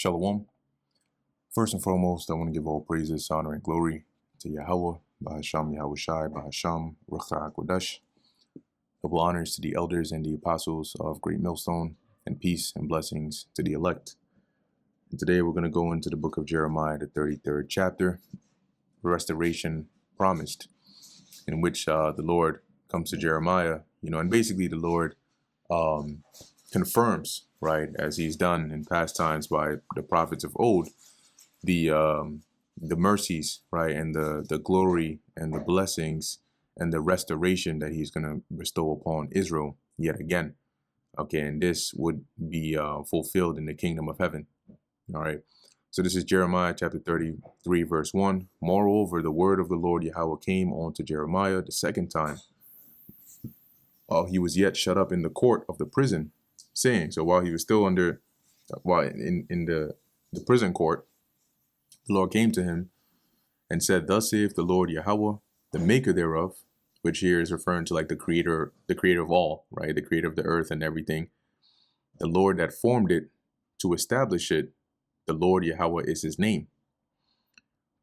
Shalom. First and foremost, I want to give all praises, honor, and glory to Yahweh, Bahasham Yahushai, Bahasham Rucha Kodash. Double honors to the elders and the apostles of Great Millstone, and peace and blessings to the elect. And today we're going to go into the book of Jeremiah, the 33rd chapter, restoration promised, in which the Lord comes to Jeremiah, and basically the Lord confirms, right, as he's done in past times by the prophets of old, the mercies, right, and the glory and the blessings and the restoration that he's going to bestow upon Israel yet again. Okay, and this would be fulfilled in the kingdom of heaven. All right. So this is Jeremiah chapter 33, verse 1. Moreover, the word of the Lord Yahweh came on to Jeremiah the second time, while he was yet shut up in the court of the prison, saying, so while he was still in the prison court, the Lord came to him and said, thus saith the Lord Yahweh, the maker thereof, which here is referring to like the creator of all, right? The creator of the earth and everything. The Lord that formed it to establish it, the Lord Yahweh is his name.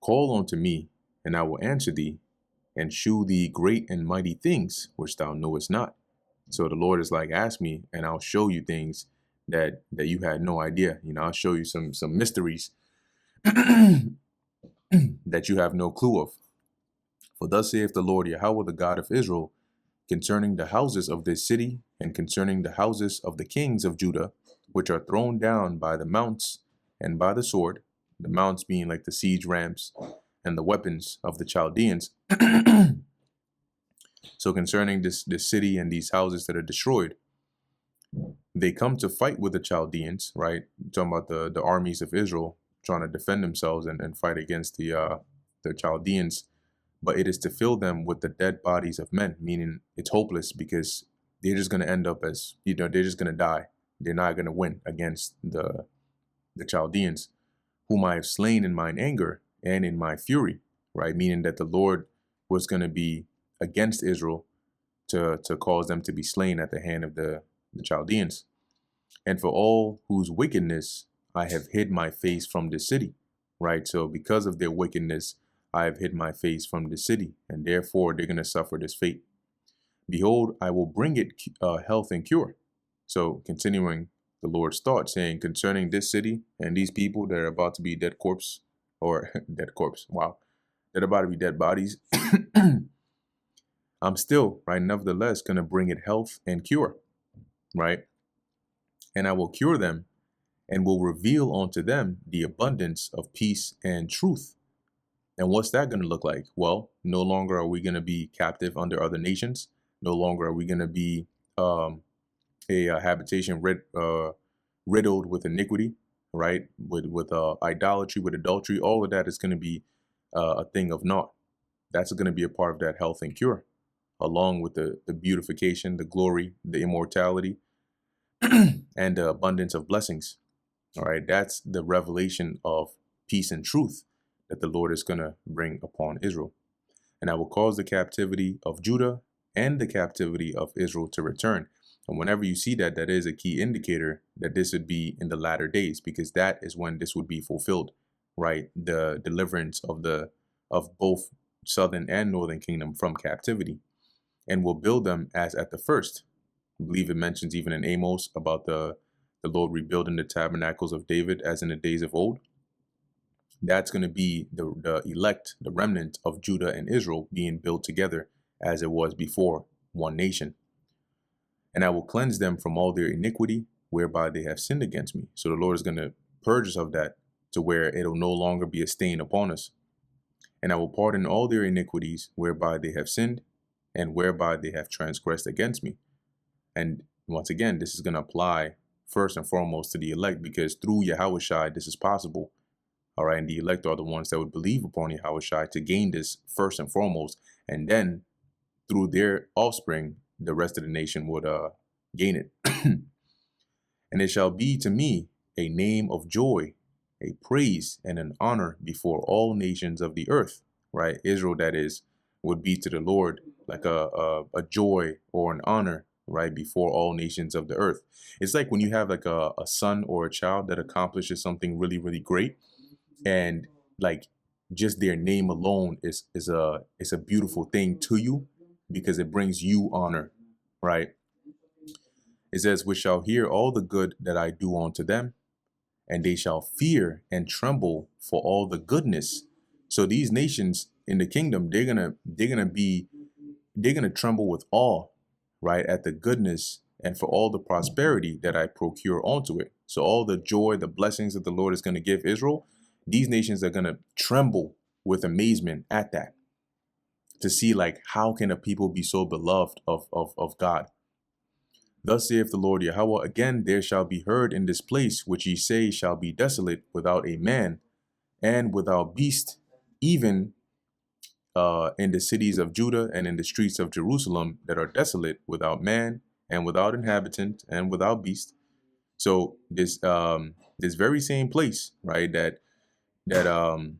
Call unto me, and I will answer thee, and shew thee great and mighty things which thou knowest not. So the Lord is like, ask me, and I'll show you things that you had no idea. I'll show you some mysteries that you have no clue of. For thus saith the Lord Yahweh, the God of Israel, concerning the houses of this city, and concerning the houses of the kings of Judah, which are thrown down by the mounts and by the sword, the mounts being like the siege rams and the weapons of the Chaldeans. So concerning this city and these houses that are destroyed, they come to fight with the Chaldeans, right? Talking about the armies of Israel trying to defend themselves and fight against the Chaldeans. But it is to fill them with the dead bodies of men, meaning it's hopeless because they're just going to end up as, they're just going to die. They're not going to win against the Chaldeans, whom I have slain in mine anger and in my fury, right? Meaning that the Lord was going to be against Israel to cause them to be slain at the hand of the Chaldeans. And for all whose wickedness I have hid my face from this city, right? So because of their wickedness, I have hid my face from the city, and therefore they're going to suffer this fate. Behold, I will bring it health and cure. So continuing the Lord's thought, saying concerning this city and these people that are about to be dead corpse, or dead corpse, wow, they're about to be dead bodies. I'm still, right, nevertheless, going to bring it health and cure, right? And I will cure them and will reveal unto them the abundance of peace and truth. And what's that going to look like? Well, no longer are we going to be captive under other nations. No longer are we going to be a habitation riddled with iniquity, right? With idolatry, with adultery. All of that is going to be a thing of naught. That's going to be a part of that health and cure, along with the beautification, the glory, the immortality, and the abundance of blessings. All right, that's the revelation of peace and truth that the Lord is going to bring upon Israel. And I will cause the captivity of Judah and the captivity of Israel to return. And whenever you see that, that is a key indicator that this would be in the latter days, because that is when this would be fulfilled, right? The deliverance of both southern and northern kingdom from captivity, and will build them as at the first. I believe it mentions even in Amos about the Lord rebuilding the tabernacles of David as in the days of old. That's going to be the elect, the remnant of Judah and Israel being built together as it was before, one nation. And I will cleanse them from all their iniquity, whereby they have sinned against me. So the Lord is going to purge us of that to where it'll no longer be a stain upon us. And I will pardon all their iniquities, whereby they have sinned, and whereby they have transgressed against me. And once again, this is going to apply first and foremost to the elect, because through Yahushai, this is possible. All right, and the elect are the ones that would believe upon Yahushai to gain this first and foremost, and then through their offspring, the rest of the nation would gain it. And it shall be to me a name of joy, a praise, and an honor before all nations of the earth. Right, Israel, that is, would be to the Lord like a joy or an honor right, before all nations of the earth. It's like when you have like a son or a child that accomplishes something really, really great, and like just their name alone is a beautiful thing to you because it brings you honor, right? It says, "Which shall hear all the good that I do unto them, and they shall fear and tremble for all the goodness." So these nations in the kingdom, they're gonna tremble with awe, right, at the goodness and for all the prosperity that I procure onto it. So all the joy, the blessings that the Lord is gonna give Israel, these nations are gonna tremble with amazement at that, to see like how can a people be so beloved of God. Thus saith the Lord Yahweh, again there shall be heard in this place which ye say shall be desolate, without a man and without beast, even in the cities of Judah and in the streets of Jerusalem that are desolate, without man and without inhabitant and without beast. So this very same place, right, that that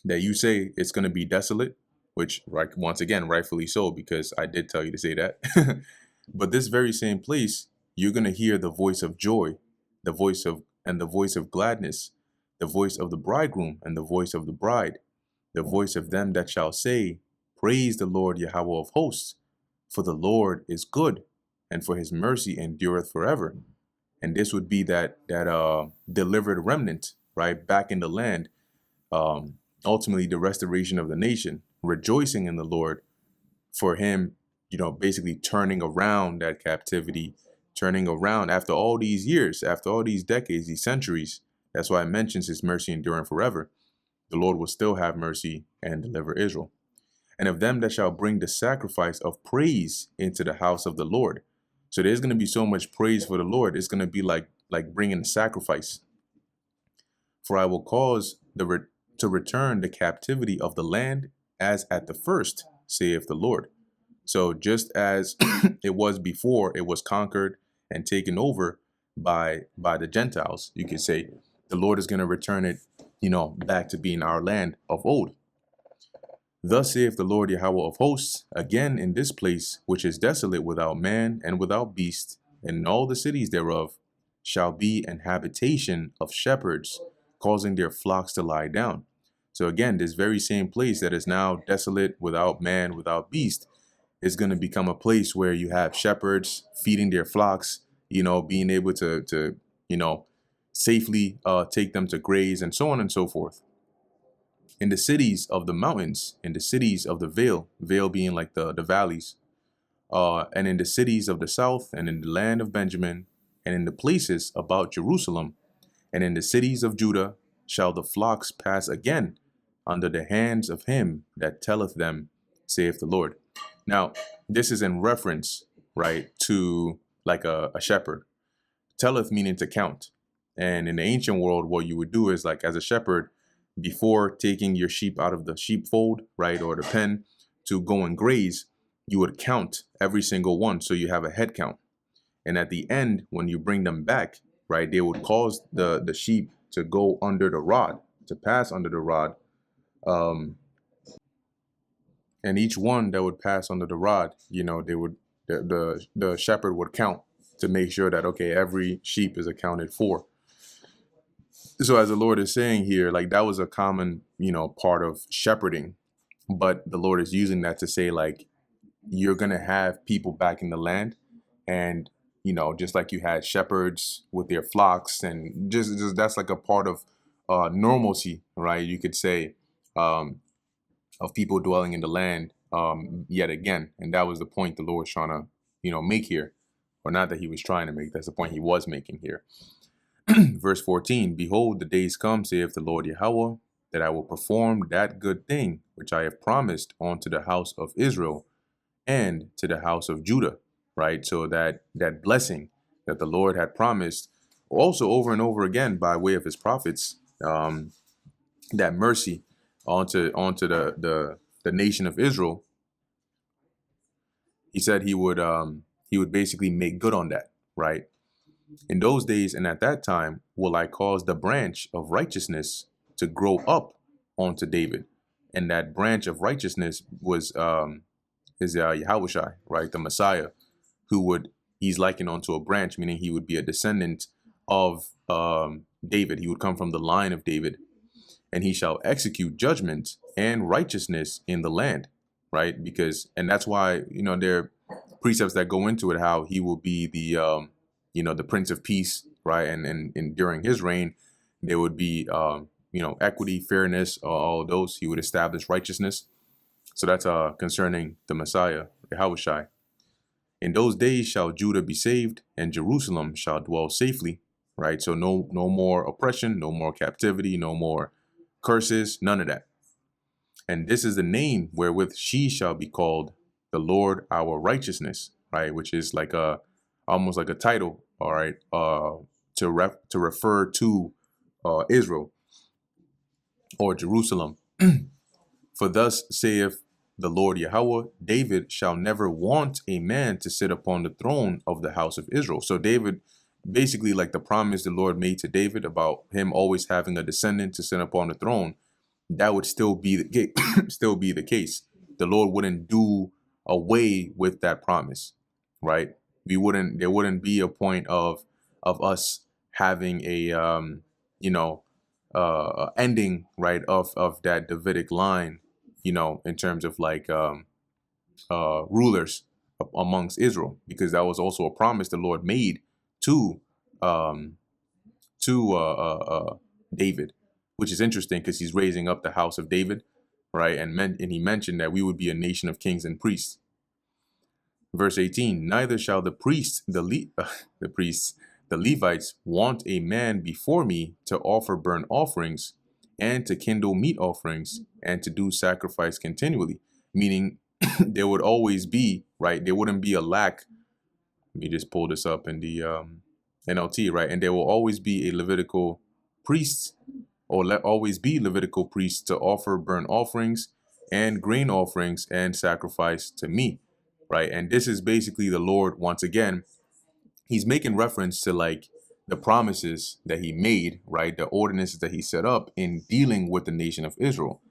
you say it's going to be desolate, which, right, once again, rightfully so, because I did tell you to say that. But this very same place, you're going to hear the voice of joy, the voice of gladness, the voice of the bridegroom and the voice of the bride, the voice of them that shall say, praise the Lord Yahweh of hosts, for the Lord is good, and for his mercy endureth forever. And this would be that delivered remnant, right, back in the land, ultimately the restoration of the nation, rejoicing in the Lord for him, basically turning around that captivity, turning around after all these years, after all these decades, these centuries. That's why it mentions his mercy enduring forever. The Lord will still have mercy and deliver Israel. And of them that shall bring the sacrifice of praise into the house of the Lord. So there's going to be so much praise for the Lord. It's going to be like bringing a sacrifice. For I will cause to return the captivity of the land as at the first, saith the Lord. So just as it was before, it was conquered and taken over by the Gentiles, you could say, the Lord is going to return it, back to being our land of old. Thus saith the Lord Yahweh of hosts, again in this place, which is desolate without man and without beast, and in all the cities thereof shall be an habitation of shepherds, causing their flocks to lie down. So again, this very same place that is now desolate without man, without beast, is going to become a place where you have shepherds feeding their flocks, being able to safely take them to graze, and so on and so forth. In the cities of the mountains, in the cities of the vale being like the valleys, and in the cities of the south, and in the land of Benjamin, and in the places about Jerusalem, and in the cities of Judah, shall the flocks pass again under the hands of him that telleth them, saith the Lord. Now, this is in reference, right, to like a shepherd. Telleth meaning to count. And in the ancient world, what you would do is, like, as a shepherd, before taking your sheep out of the sheepfold, right, or the pen to go and graze, you would count every single one. So you have a head count. And at the end, when you bring them back, right, they would cause the sheep to go under the rod, to pass under the rod. And each one that would pass under the rod, they would, the shepherd would count to make sure that, okay, every sheep is accounted for. So as the Lord is saying here, like, that was a common, part of shepherding. But the Lord is using that to say, like, you're going to have people back in the land. And, just like you had shepherds with their flocks, and just that's like a part of normalcy, right? You could say, of people dwelling in the land yet again. And that was the point the Lord was trying to, make here. Or not that he was trying to make, that's the point he was making here. Verse 14, behold, the days come, saith the Lord Yahweh, that I will perform that good thing which I have promised unto the house of Israel and to the house of Judah, right? So that blessing that the Lord had promised also over and over again by way of his prophets, that mercy onto the nation of Israel. He said he would basically make good on that, right? In those days and at that time will I cause the branch of righteousness to grow up onto David. And that branch of righteousness was is Yahushua, right? The Messiah, he's likened onto a branch, meaning he would be a descendant of David. He would come from the line of David, and he shall execute judgment and righteousness in the land, right? And that's why, there are precepts that go into it, how he will be the Prince of Peace, right? And during his reign, there would be, equity, fairness, all of those. He would establish righteousness. So that's concerning the Messiah, Yahushai. In those days shall Judah be saved, and Jerusalem shall dwell safely, right? So no more oppression, no more captivity, no more curses, none of that. And this is the name wherewith she shall be called, the Lord our righteousness, right? Which is like almost like a title, all right, to refer to Israel or Jerusalem. For thus saith the Lord Yahweh, David shall never want a man to sit upon the throne of the house of Israel. So David, basically, like the promise the Lord made to David about him always having a descendant to sit upon the throne, that would still be the case. The Lord wouldn't do away with that promise, right? There wouldn't be a point of us having a ending, right, of that Davidic line, in terms of like rulers amongst Israel, because that was also a promise the Lord made to David, which is interesting because he's raising up the house of David, right? And he mentioned that we would be a nation of kings and priests. Verse 18, neither shall the priests, the Levites want a man before me to offer burnt offerings and to kindle meat offerings and to do sacrifice continually. Meaning there would always be, right? There wouldn't be a lack. Let me just pull this up in the NLT, right? And there will always be a Levitical priest, or always be Levitical priests to offer burnt offerings and grain offerings and sacrifice to me, right? And this is basically the Lord, once again, he's making reference to like the promises that he made, right? The ordinances that he set up in dealing with the nation of Israel,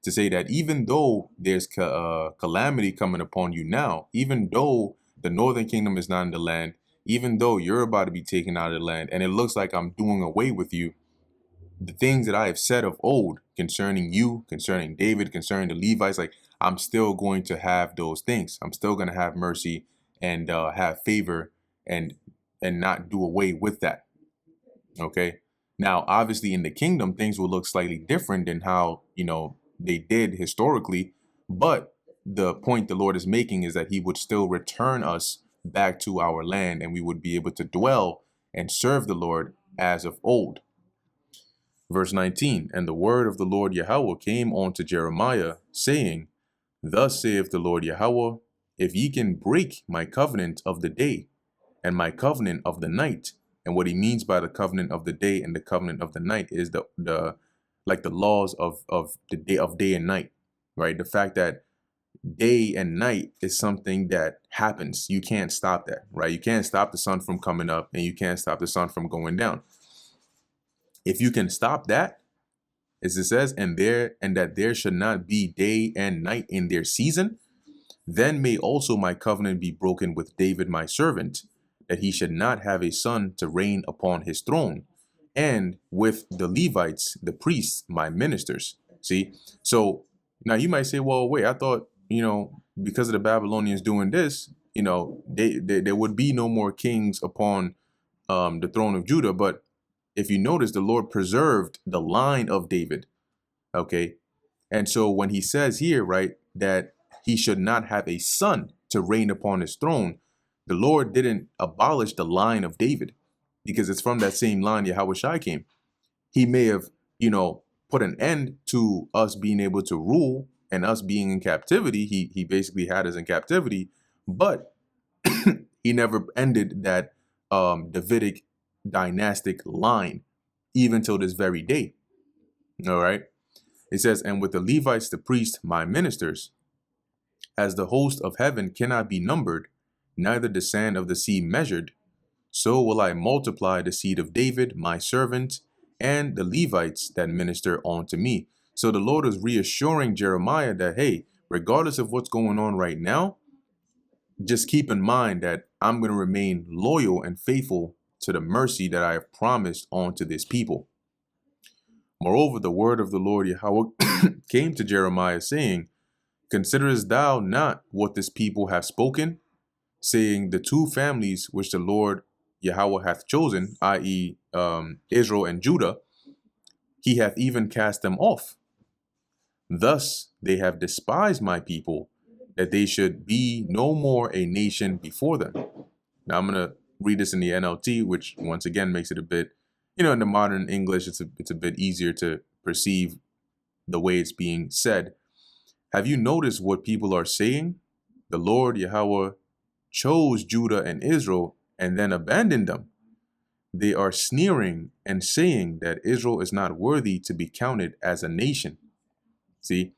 to say that even though there's calamity coming upon you now, even though the northern kingdom is not in the land, even though you're about to be taken out of the land, and it looks like I'm doing away with you, the things that I have said of old concerning you, concerning David, concerning the Levites, like I'm still going to have those things. I'm still going to have mercy and have favor and not do away with that. Okay. Now, obviously in the kingdom, things will look slightly different than how, they did historically. But the point the Lord is making is that he would still return us back to our land, and we would be able to dwell and serve the Lord as of old. Verse 19, and the word of the Lord Yahweh came unto Jeremiah, saying, thus saith the Lord Yahweh, if ye can break my covenant of the day and my covenant of the night. And what he means by the covenant of the day and the covenant of the night is the laws of day and night, right? The fact that day and night is something that happens. You can't stop that, right? You can't stop the sun from coming up, and you can't stop the sun from going down. If you can stop that, as it says, and that there should not be day and night in their season, then may also my covenant be broken with David my servant, that he should not have a son to reign upon his throne, and with the Levites, the priests, my ministers. See, so now you might say, well, wait, I thought, because of the Babylonians doing this, there would be no more kings upon the throne of Judah. But if you notice, the Lord preserved the line of David. Okay. And so when he says here, right, that he should not have a son to reign upon his throne, the Lord didn't abolish the line of David, because it's from that same line Yahushai came. He may have, put an end to us being able to rule and us being in captivity. He basically had us in captivity, but he never ended that Davidic dynastic line, even till this very day. All right. It says, and with the Levites, the priests, my ministers, as the host of heaven cannot be numbered, neither the sand of the sea measured, so will I multiply the seed of David, my servant, and the Levites that minister unto me. So the Lord is reassuring Jeremiah that, hey, regardless of what's going on right now, just keep in mind that I'm going to remain loyal and faithful to the mercy that I have promised onto this people. Moreover, the word of the Lord Yahweh came to Jeremiah, saying, Considerest thou not what this people have spoken, saying, the two families which the Lord Yahweh hath chosen, i.e., Israel and Judah, he hath even cast them off. Thus they have despised my people, that they should be no more a nation before them. Now I'm going to read this in the NLT, which once again makes it a bit, in the modern English, it's a bit easier to perceive the way it's being said. Have you noticed what people are saying? The Lord Yahweh chose Judah and Israel and then abandoned them. They are sneering and saying that Israel is not worthy to be counted as a nation. See,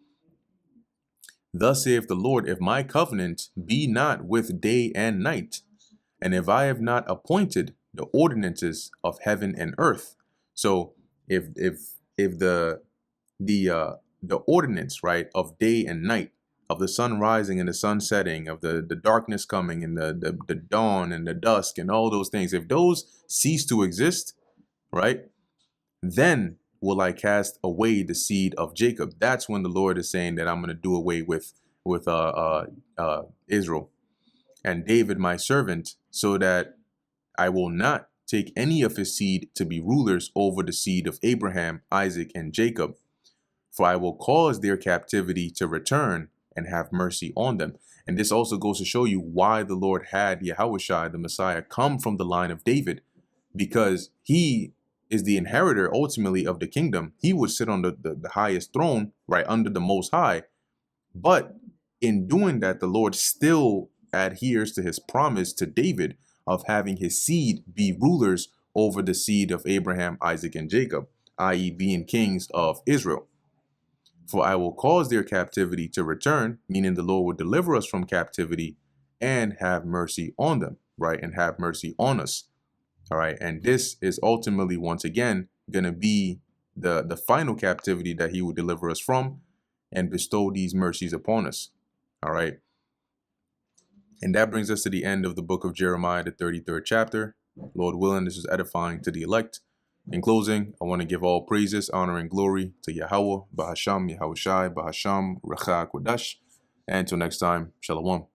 thus saith the Lord, if my covenant be not with day and night, and if I have not appointed the ordinances of heaven and earth. So if the ordinance, right, of day and night, of the sun rising and the sun setting, of the darkness coming and the dawn and the dusk and all those things, if those cease to exist, right, then will I cast away the seed of Jacob. That's when the Lord is saying that I'm going to do away with Israel and David my servant, so that I will not take any of his seed to be rulers over the seed of Abraham, Isaac, and Jacob. For I will cause their captivity to return and have mercy on them. And this also goes to show you why the Lord had Yahushua, the Messiah, come from the line of David, because he is the inheritor ultimately of the kingdom. He would sit on the highest throne, right under the Most High. But in doing that, the Lord still adheres to his promise to David of having his seed be rulers over the seed of Abraham, Isaac, and Jacob, i.e. being kings of Israel. For I will cause their captivity to return, meaning the Lord will deliver us from captivity and have mercy on them, right? And have mercy on us. All right. And this is ultimately, once again, going to be the final captivity that he will deliver us from and bestow these mercies upon us. All right. And that brings us to the end of the book of Jeremiah, the 33rd chapter. Lord willing, this is edifying to the elect. In closing, I want to give all praises, honor, and glory to Yahweh, Bahasham, Yahushai, Bahasham, Recha, Kodash. And until next time, Shalom.